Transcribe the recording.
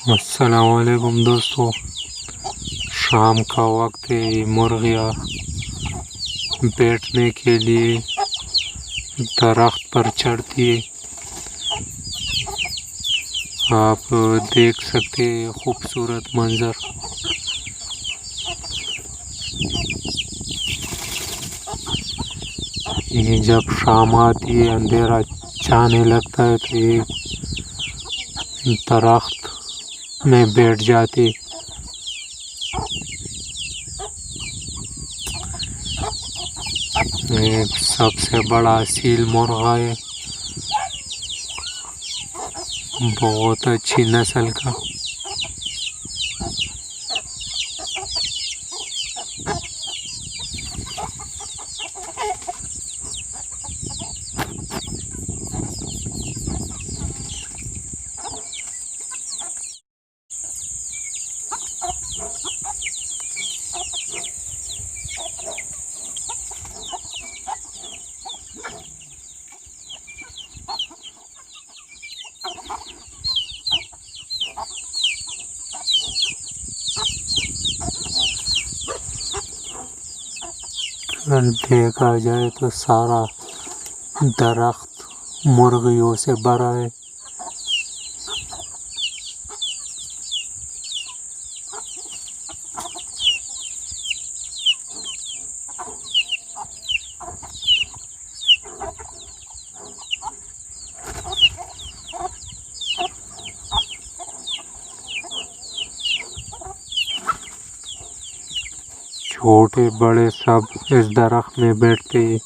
अस्सलाम वालेकुम दोस्तों, शाम का वक्त है। मुर्गियाँ बैठने के लिए दरख्त पर चढ़ती है। आप देख सकते हैं खूबसूरत मंजर। ये जब शाम आती है, अंधेरा छाने लगता है तो ये दरख्त में बैठ जाते। एक सबसे बड़ा asil मुर्गा है, बहुत अच्छी नस्ल का। देखा जाए तो सारा दरख्त मुर्गियों से भरा है। छोटे बड़े सब इस दरख्त में बैठते हैं।